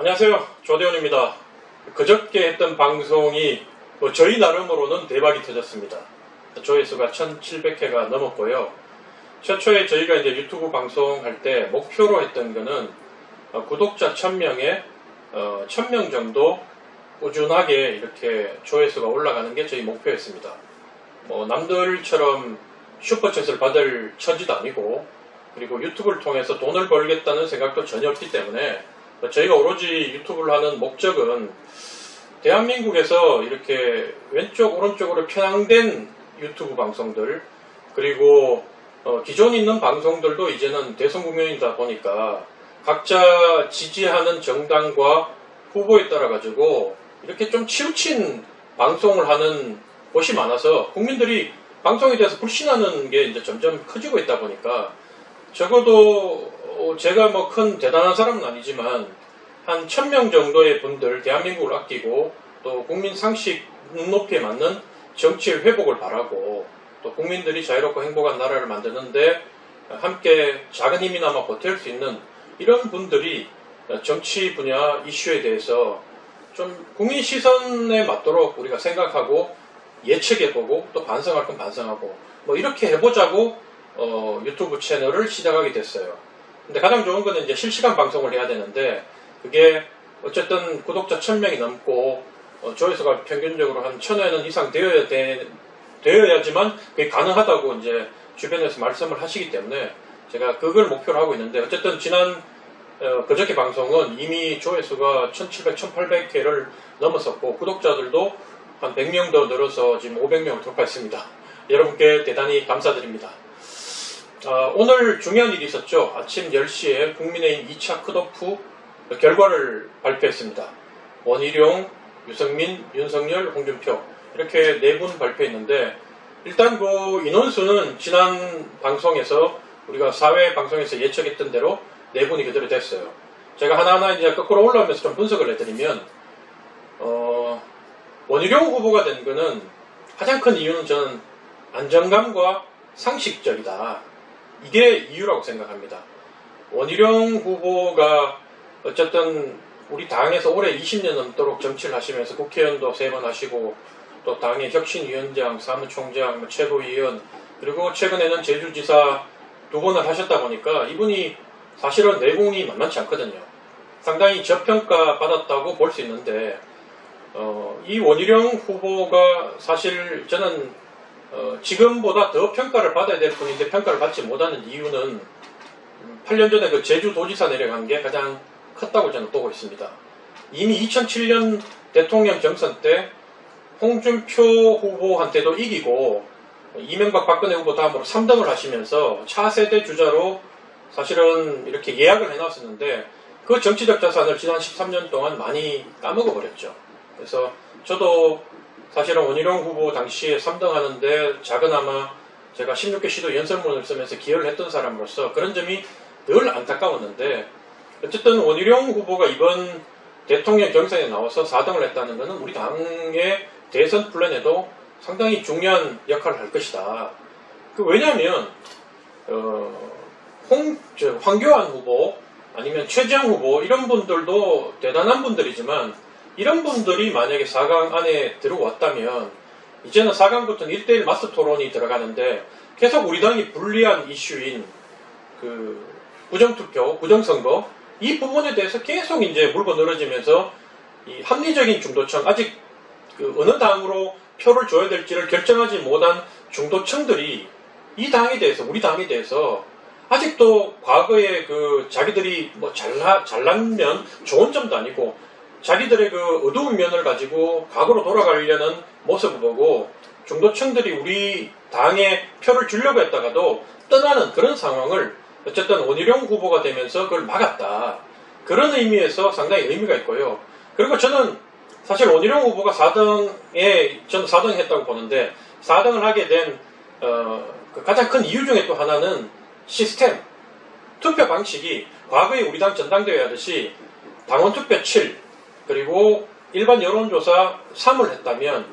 안녕하세요. 조대원입니다. 그저께 했던 방송이 저희 나름으로는 대박이 터졌습니다. 조회수가 1700회가 넘었고요. 최초에 저희가 이제 유튜브 방송할 때 목표로 했던 거는 구독자 1000명에 1000명 정도 꾸준하게 이렇게 조회수가 올라가는 게 저희 목표였습니다. 남들처럼 슈퍼챗을 받을 처지도 아니고, 그리고 유튜브를 통해서 돈을 벌겠다는 생각도 전혀 없기 때문에 저희가 오로지 유튜브를 하는 목적은 대한민국에서 이렇게 왼쪽 오른쪽으로 편향된 유튜브 방송들, 그리고 기존에 있는 방송들도 이제는 대선국민이다 보니까 각자 지지하는 정당과 후보에 따라 가지고 이렇게 좀 치우친 방송을 하는 곳이 많아서 국민들이 방송에 대해서 불신하는 게 이제 점점 커지고 있다 보니까, 적어도 제가 큰 대단한 사람은 아니지만 한 1000명 정도의 분들, 대한민국을 아끼고 또 국민 상식 눈높이에 맞는 정치의 회복을 바라고, 또 국민들이 자유롭고 행복한 나라를 만드는데 함께 작은 힘이나마 보탤 수 있는 이런 분들이 정치 분야 이슈에 대해서 좀 국민 시선에 맞도록 우리가 생각하고 예측해보고 또 반성할 건 반성하고 이렇게 해보자고 유튜브 채널을 시작하게 됐어요. 근데 가장 좋은 거는 이제 실시간 방송을 해야 되는데, 그게 어쨌든 구독자 1000명이 넘고 조회수가 평균적으로 한 1000회는 이상 되어야지만 그게 가능하다고 이제 주변에서 말씀을 하시기 때문에 제가 그걸 목표로 하고 있는데, 어쨌든 지난 그저께 방송은 이미 조회수가 1700, 1800회를 넘었었고 구독자들도 한 100명 더 늘어서 지금 500명을 돌파했습니다. 여러분께 대단히 감사드립니다. 오늘 중요한 일이 있었죠. 아침 10시에 국민의힘 2차 컷오프 결과를 발표했습니다. 원희룡, 유승민, 윤석열, 홍준표 이렇게 4분 발표했는데, 일단 그 인원수는 지난 방송에서 우리가 4회 방송에서 예측했던 대로 4분이 그대로 됐어요. 제가 하나하나 이제 거꾸로 올라오면서 좀 분석을 해드리면, 원희룡 후보가 된 거는 가장 큰 이유는 저는 안정감과 상식적이다, 이게 이유라고 생각합니다. 원희룡 후보가 어쨌든 우리 당에서 올해 20년 넘도록 정치를 하시면서 국회의원도 3번 하시고 또 당의 혁신위원장, 사무총장, 최고위원, 그리고 최근에는 제주지사 2번을 하셨다 보니까 이분이 사실은 내공이 만만치 않거든요. 상당히 저평가 받았다고 볼 수 있는데, 이 원희룡 후보가 사실 저는 지금보다 더 평가를 받아야 될 분인데 평가를 받지 못하는 이유는 8년 전에 그 제주도지사 내려간 게 가장 컸다고 저는 보고 있습니다. 이미 2007년 대통령 경선 때 홍준표 후보한테도 이기고 이명박 박근혜 후보 다음으로 3등을 하시면서 차세대 주자로 사실은 이렇게 예약을 해놨었는데, 그 정치적 자산을 지난 13년 동안 많이 까먹어버렸죠. 그래서 저도 사실은 원희룡 후보 당시에 3등 하는데 작은아마 제가 16개 시도 연설문을 쓰면서 기여를 했던 사람으로서 그런 점이 늘 안타까웠는데, 어쨌든 원희룡 후보가 이번 대통령 경선에 나와서 4등을 했다는 것은 우리 당의 대선 플랜에도 상당히 중요한 역할을 할 것이다. 왜냐하면 황교안 후보 아니면 최재형 후보 이런 분들도 대단한 분들이지만, 이런 분들이 만약에 4강 안에 들어왔다면 이제는 4강부터는 1대1 마스 토론이 들어가는데, 계속 우리 당이 불리한 이슈인 그 부정투표, 부정선거 이 부분에 대해서 계속 이제 물고 늘어지면서 이 합리적인 중도층, 아직 어느 당으로 표를 줘야 될지를 결정하지 못한 중도층들이 이 당에 대해서, 우리 당에 대해서 아직도 과거에 자기들이 잘난 면, 좋은 점도 아니고 자기들의 어두운 면을 가지고 과거로 돌아가려는 모습을 보고 중도층들이 우리 당에 표를 주려고 했다가도 떠나는 그런 상황을 어쨌든 원희룡 후보가 되면서 그걸 막았다. 그런 의미에서 상당히 의미가 있고요. 그리고 저는 사실 원희룡 후보가 4등에, 저는 4등 했다고 보는데, 4등을 하게 된 가장 큰 이유 중에 또 하나는 시스템, 투표 방식이 과거에 우리 당 전당대회 하듯이 당원 투표 7, 그리고 일반 여론조사 3을 했다면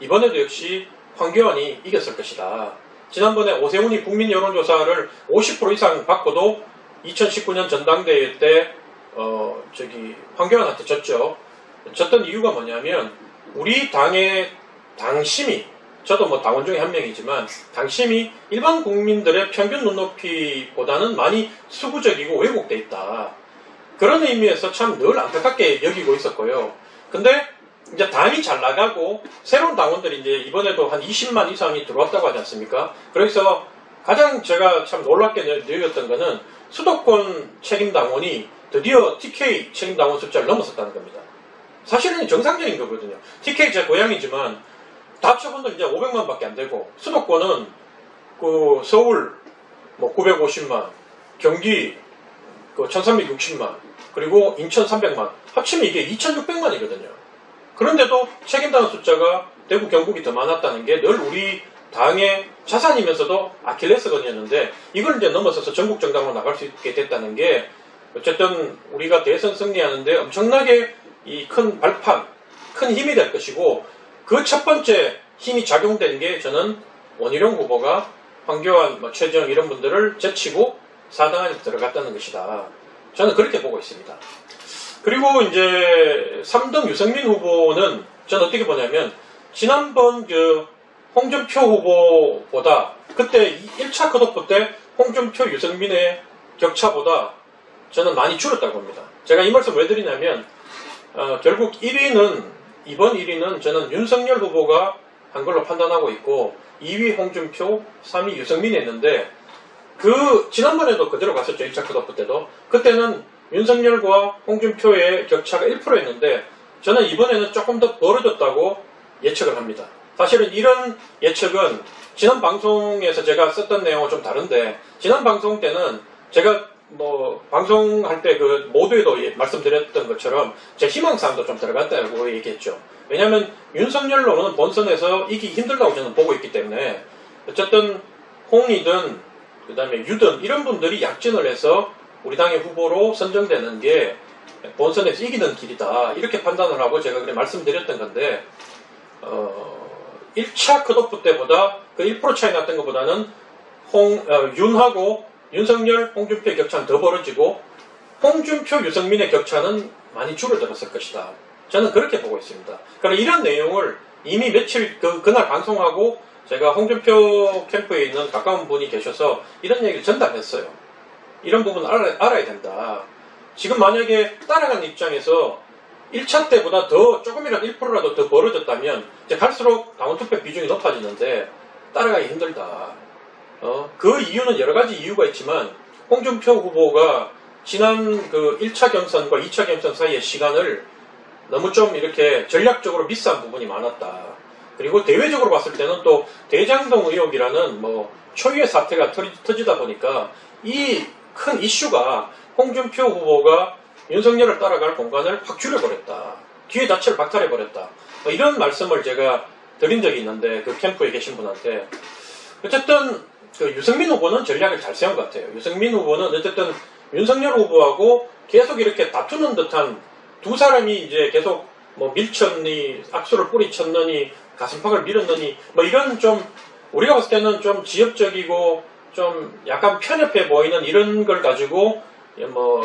이번에도 역시 황교안이 이겼을 것이다. 지난번에 오세훈이 국민 여론조사를 50% 이상 받고도 2019년 전당대회 때 황교안한테 졌죠. 졌던 이유가 뭐냐면 우리 당의 당심이, 저도 뭐 당원 중에 한 명이지만 당심이 일반 국민들의 평균 눈높이보다는 많이 수구적이고 왜곡돼 있다. 그런 의미에서 참 늘 안타깝게 여기고 있었고요. 근데 이제 당이 잘 나가고 새로운 당원들이 이제 이번에도 한 20만 이상이 들어왔다고 하지 않습니까? 그래서 가장 제가 참 놀랍게 여겼던 거는 수도권 책임당원이 드디어 TK 책임당원 숫자를 넘어섰다는 겁니다. 사실은 정상적인 거거든요. TK 제 고향이지만 다 합쳐본들 이제 500만 밖에 안 되고, 수도권은 그 서울 뭐 950만, 경기 그 1360만, 그리고 인천 300만, 합치면 이게 2600만이거든요. 그런데도 책임당원 숫자가 대구 경북이 더 많았다는 게 늘 우리 당의 자산이면서도 아킬레스건이었는데, 이걸 이제 넘어서서 전국 정당으로 나갈 수 있게 됐다는 게 어쨌든 우리가 대선 승리하는데 엄청나게 이 큰 발판, 큰 힘이 될 것이고, 그 첫 번째 힘이 작용된 게 저는 원희룡 후보가 황교안, 최재형 이런 분들을 제치고 4당 안에 들어갔다는 것이다. 저는 그렇게 보고 있습니다. 그리고 이제 3등 유승민 후보는 저는 어떻게 보냐면, 지난번 그 홍준표 후보보다 그때 1차 컷오프 때 홍준표 유승민의 격차보다 저는 많이 줄었다고 봅니다. 제가 이 말씀 왜 드리냐면 결국 1위는 이번 1위는 저는 윤석열 후보가 한 걸로 판단하고 있고, 2위 홍준표, 3위 유승민이 했는데, 지난번에도 그대로 갔었죠. 1차 컷오프 때도. 그때는 윤석열과 홍준표의 격차가 1%였는데, 저는 이번에는 조금 더 벌어졌다고 예측을 합니다. 사실은 이런 예측은 지난 방송에서 제가 썼던 내용은 좀 다른데, 지난 방송 때는 제가 방송할 때 그 모두에도 말씀드렸던 것처럼 제 희망사항도 좀 들어갔다고 얘기했죠. 왜냐하면 윤석열로는 본선에서 이기기 힘들다고 저는 보고 있기 때문에, 어쨌든 홍이든 그 다음에 유든 이런 분들이 약진을 해서 우리 당의 후보로 선정되는 게 본선에서 이기는 길이다, 이렇게 판단을 하고 제가 그래 말씀드렸던 건데, 1차 컷오프 때보다 그 1% 차이 났던 것보다는 윤하고 윤석열, 홍준표의 격차는 더 벌어지고, 홍준표, 유승민의 격차는 많이 줄어들었을 것이다. 저는 그렇게 보고 있습니다. 그러나 이런 내용을 이미 며칠 그날 방송하고 제가 홍준표 캠프에 있는 가까운 분이 계셔서 이런 얘기를 전달했어요. 이런 부분 알아야 된다. 지금 만약에 따라가는 입장에서 1차 때보다 더 조금이라도 1%라도 더 벌어졌다면 이제 갈수록 당원투표 비중이 높아지는데 따라가기 힘들다. 그 이유는 여러 가지 이유가 있지만, 홍준표 후보가 지난 그 1차 경선과 2차 경선 사이의 시간을 너무 좀 이렇게 전략적으로 미스한 부분이 많았다. 그리고 대외적으로 봤을 때는 또 대장동 의혹이라는 초유의 사태가 터지다 보니까 이 큰 이슈가 홍준표 후보가 윤석열을 따라갈 공간을 확 줄여버렸다. 기회 자체를 박탈해버렸다. 이런 말씀을 제가 드린 적이 있는데, 그 캠프에 계신 분한테. 어쨌든 유승민 후보는 전략을 잘 세운 것 같아요. 유승민 후보는 어쨌든 윤석열 후보하고 계속 이렇게 다투는 듯한, 두 사람이 이제 계속 밀쳤니, 악수를 뿌리쳤느니, 가슴팍을 밀었느니, 이런 좀 우리가 봤을 때는 좀 지역적이고 좀 약간 편협해 보이는 이런 걸 가지고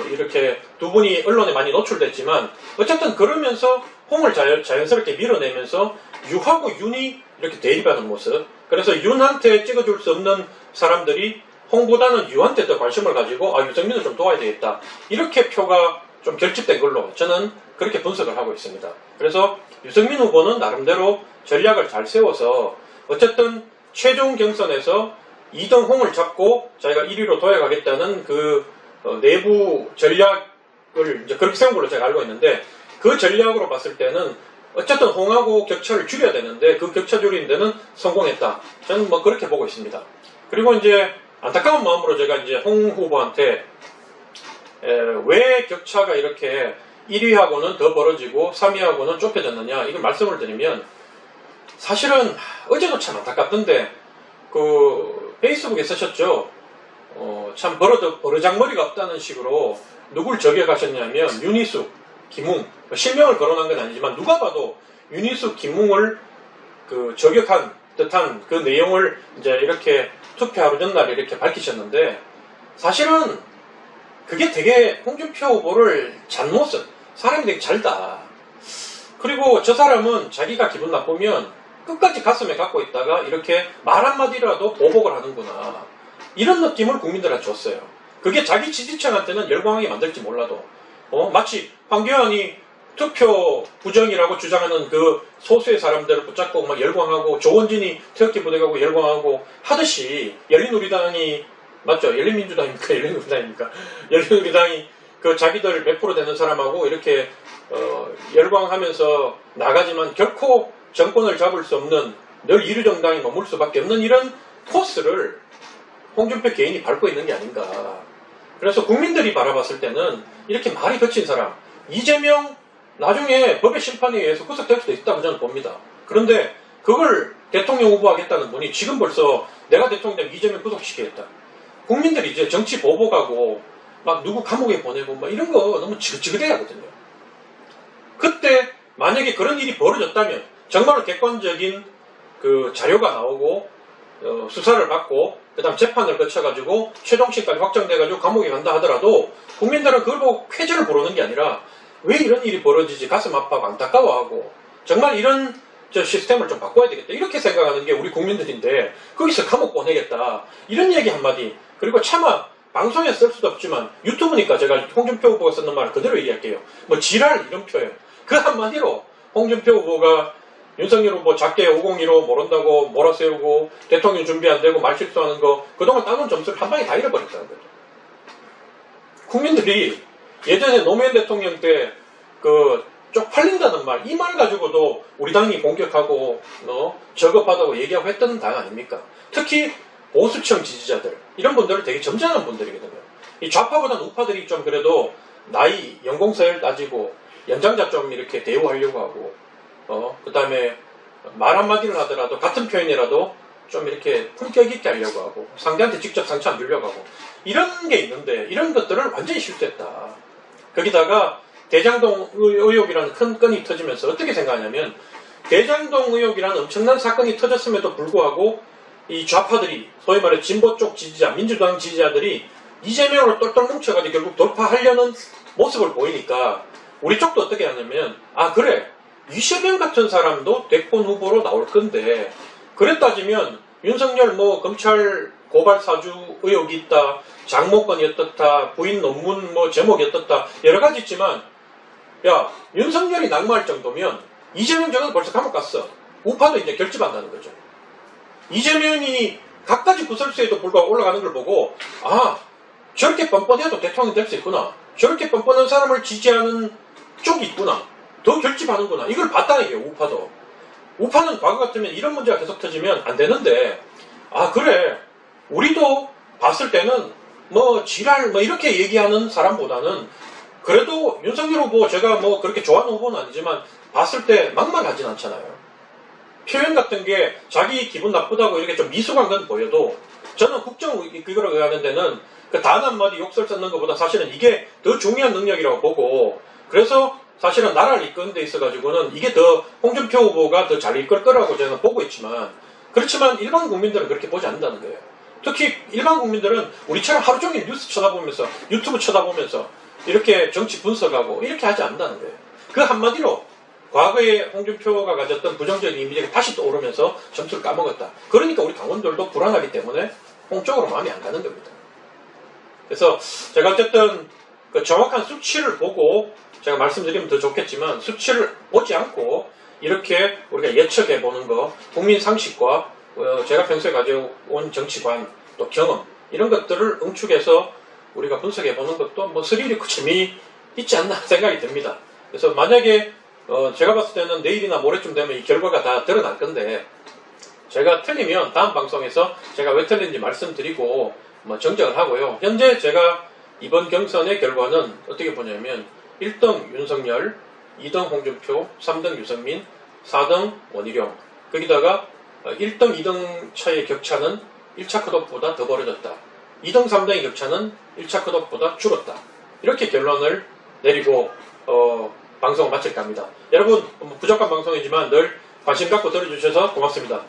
이렇게 두 분이 언론에 많이 노출됐지만, 어쨌든 그러면서 홍을 자연스럽게 밀어내면서 유하고 윤이 이렇게 대립하는 모습. 그래서 윤한테 찍어줄 수 없는 사람들이 홍보다는 유한테 더 관심을 가지고 유승민을 좀 도와야 되겠다, 이렇게 표가 좀 결집된 걸로 저는 그렇게 분석을 하고 있습니다. 그래서 유승민 후보는 나름대로 전략을 잘 세워서 어쨌든 최종 경선에서 2등 홍을 잡고 자기가 1위로 도약하겠다는 그 내부 전략을 이제 그렇게 세운 걸로 제가 알고 있는데, 그 전략으로 봤을 때는 어쨌든 홍하고 격차를 줄여야 되는데 그 격차 줄이는 데는 성공했다. 저는 그렇게 보고 있습니다. 그리고 이제 안타까운 마음으로 제가 이제 홍 후보한테 왜 격차가 이렇게 1위하고는 더 벌어지고 3위하고는 좁혀졌느냐, 이걸 말씀을 드리면, 사실은 어제도 참 안타깝던데 페이스북에 쓰셨죠. 참 버르장머리가 없다는 식으로 누굴 저격하셨냐면 윤희숙, 김웅, 실명을 거론한 건 아니지만 누가 봐도 윤희숙, 김웅을 저격한 듯한 그 내용을 이제 이렇게 투표 하루 전날에 이렇게 밝히셨는데, 사실은 그게 되게 홍준표 후보를 잘못은 사람이 되게 잘다. 그리고 저 사람은 자기가 기분 나쁘면 끝까지 가슴에 갖고 있다가 이렇게 말 한마디라도 보복을 하는구나. 이런 느낌을 국민들한테 줬어요. 그게 자기 지지층한테는 열광하게 만들지 몰라도 마치 황교안이 투표 부정이라고 주장하는 그 소수의 사람들을 붙잡고 막 열광하고 조원진이 태극기 부대 가고 열광하고 하듯이 열린우리당이 맞죠? 열린민주당입니까? 열린우리당입니까? 열린우리당이 그 자기들 100% 되는 사람하고 이렇게 열광하면서 나가지만 결코 정권을 잡을 수 없는 늘 이류정당이 머물 수밖에 없는 이런 코스를 홍준표 개인이 밟고 있는 게 아닌가. 그래서 국민들이 바라봤을 때는 이렇게 말이 거친 사람 이재명 나중에 법의 심판에 의해서 구속될 수도 있다고 저는 봅니다. 그런데 그걸 대통령 후보하겠다는 분이 지금 벌써 내가 대통령 되면 이재명 구속시키겠다. 국민들이 이제 정치 보복하고 막 누구 감옥에 보내고 막 이런 거 너무 지긋지긋해 하거든요. 그때 만약에 그런 일이 벌어졌다면 정말로 객관적인 그 자료가 나오고 수사를 받고 그다음 재판을 거쳐가지고 최종심까지 확정돼가지고 감옥에 간다 하더라도 국민들은 그걸 보고 쾌재를 부르는 게 아니라 왜 이런 일이 벌어지지 가슴 아파하고 안타까워하고 정말 이런 시스템을 좀 바꿔야 되겠다 이렇게 생각하는 게 우리 국민들인데 거기서 감옥 보내겠다 이런 얘기 한마디 그리고 차마 방송에 쓸 수도 없지만 유튜브니까 제가 홍준표 후보가 썼는 말을 그대로 얘기할게요. 뭐 지랄 이런 표현 그 한마디로 홍준표 후보가 윤석열 후보 작게 502로 모른다고 몰아세우고 대통령 준비 안 되고 말 실수하는 거 그동안 따놓은 점수를 한 방에 다 잃어버렸다는 거죠. 국민들이 예전에 노무현 대통령 때 그 쪽팔린다는 말, 이 말 가지고도 우리 당이 공격하고 저급하다고 얘기하고 했던 당 아닙니까? 특히 보수층 지지자들 이런 분들은 되게 점잖은 분들이거든요. 이 좌파보다는 우파들이 좀 그래도 나이, 연공서열 따지고 연장자 좀 이렇게 대우하려고 하고 그 다음에 말 한마디를 하더라도 같은 표현이라도 좀 이렇게 품격 있게 하려고 하고 상대한테 직접 상처 안 주려고 하고 이런 게 있는데 이런 것들을 완전히 실수했다. 거기다가 대장동 의혹이라는 큰 건이 터지면서 어떻게 생각하냐면 대장동 의혹이라는 엄청난 사건이 터졌음에도 불구하고 이 좌파들이 소위 말해 진보 쪽 지지자, 민주당 지지자들이 이재명으로 똘똘 뭉쳐가지고 결국 돌파하려는 모습을 보이니까 우리 쪽도 어떻게 하냐면 아 그래 이재명 같은 사람도 대권 후보로 나올 건데 그래 따지면 윤석열 뭐 검찰 고발 사주 의혹이 있다 장모건이 어떻다 부인 논문 뭐 제목이 어떻다 여러 가지 있지만 야 윤석열이 낙마할 정도면 이재명 저는 벌써 감옥 갔어. 우파도 이제 결집한다는 거죠. 이재명이 갖가지 구설수에도 불구하고 올라가는 걸 보고 아 저렇게 뻔뻔해도 대통령이 될 수 있구나. 저렇게 뻔뻔한 사람을 지지하는 쪽이 있구나. 더 결집하는구나. 이걸 봤다는 얘기예요. 우파도. 우파는 과거 같으면 이런 문제가 계속 터지면 안 되는데 아 그래 우리도 봤을 때는 뭐 지랄 뭐 이렇게 얘기하는 사람보다는 그래도 윤석열 후보 제가 뭐 그렇게 좋아하는 후보는 아니지만 봤을 때 막말하진 않잖아요. 표현 같은 게 자기 기분 나쁘다고 이렇게 좀 미숙한 건 보여도 저는 국정 이거를 의하는 데는 그 단 한마디 욕설 썼는 것보다 사실은 이게 더 중요한 능력이라고 보고 그래서 사실은 나라를 이끄는 데 있어가지고는 이게 더 홍준표 후보가 더 잘 이끌 거라고 저는 보고 있지만 그렇지만 일반 국민들은 그렇게 보지 않는다는 거예요. 특히 일반 국민들은 우리처럼 하루 종일 뉴스 쳐다보면서 유튜브 쳐다보면서 이렇게 정치 분석하고 이렇게 하지 않는다는 거예요. 그 한마디로 과거에 홍준표가 가졌던 부정적인 이미지가 다시 떠오르면서 점수를 까먹었다. 그러니까 우리 당원들도 불안하기 때문에 홍 쪽으로 마음이 안 가는 겁니다. 그래서 제가 어쨌든 그 정확한 수치를 보고 제가 말씀드리면 더 좋겠지만 수치를 보지 않고 이렇게 우리가 예측해보는 거 국민 상식과 제가 평소에 가져온 정치관 또 경험 이런 것들을 응축해서 우리가 분석해보는 것도 뭐 스릴 있고 재미있지 않나 생각이 듭니다. 그래서 만약에 제가 봤을 때는 내일이나 모레쯤 되면 이 결과가 다 드러날 건데 제가 틀리면 다음 방송에서 제가 왜 틀린지 말씀드리고 뭐 정정을 하고요. 현재 제가 이번 경선의 결과는 어떻게 보냐면 1등 윤석열, 2등 홍준표, 3등 유승민, 4등 원희룡 거기다가 1등, 2등 차의 격차는 1차 컷오프보다 더 벌어졌다. 2등, 3등의 격차는 1차 컷오프보다 줄었다. 이렇게 결론을 내리고 방송을 마칠까 합니다. 여러분 부족한 방송이지만 늘 관심 갖고 들어주셔서 고맙습니다.